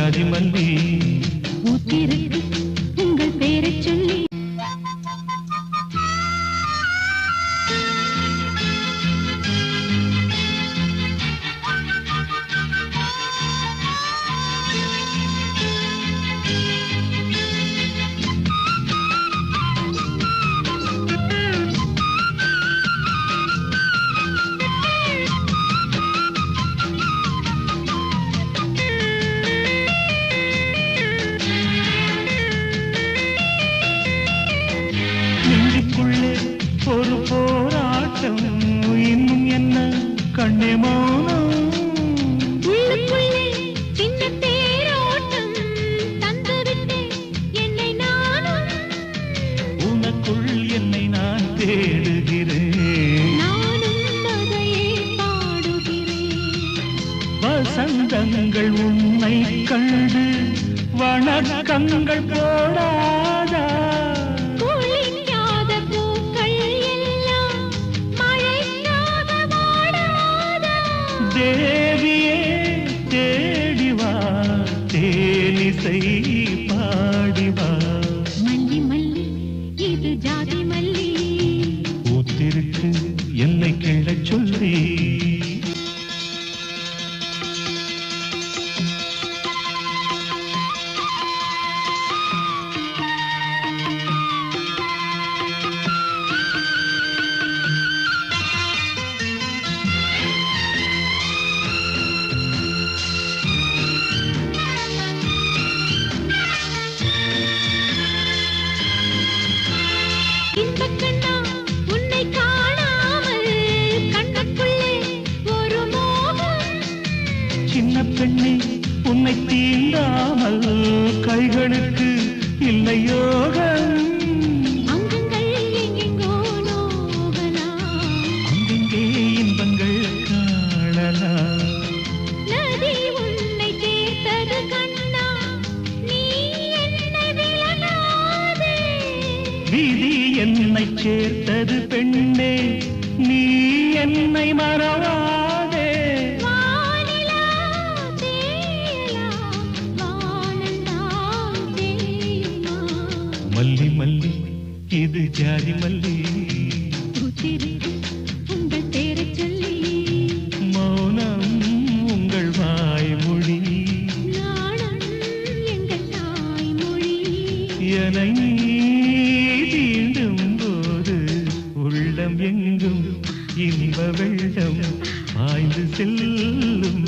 ஜாதி மல்லி ஊத்திருக்கு உங்கள் பேரை சொல்லி ஒரு போராட்டம் இன்னும் என்ன கண்ணே மௌனம் உள்ளுக்குள்ளே சின்ன தேரோட்டம் தந்துவிட்டு என்னை நானும் உனக்குள் என்னை நான் தேடுகிறேன் நானும் அதையே பாடுகிறேன் வசந்தங்கள் உன்னை கண்டு வணக்கங்கள் போடாதா தேவியே தேடிவா தேனிசை பாடிவா மல்லி மல்லி இது ஜாதி மல்லி ஊத்திருக்கு என்னை கேளச் சொல்லி உன்னை காணாமல் கண்ணுக்குள்ளே ஒரு மோகம் சின்ன பெண்ணே உன்னை தீண்டாமல் கைகளுக்கு இல்லை யோகம் அங்கங்கள் எங்கெங்கோ நோகலாம் அங்கெங்கே இன்பங்கள் காணலாம் நதி உன்னை சேர்த்தது கண்ணா நீ என்னை விலகாதே விதி என்னை சேர்த்தது பெண்ணே நீ என்னை மறவாதே வானிலா தேயலாம் வானந்தான் தேயுமா மல்லி மல்லி இது ஜாதி மல்லி ஊத்திருக்கு உங்கள் பேரைச் சொல்லி மௌனம் உங்கள் வாய்மொழி நாணம் எங்கள் தாய்மொழி என்னை தீண்டும் போது உள்ளம் எங்கும் இன்ப வெள்ளம் பாய்ந்து செல்லும்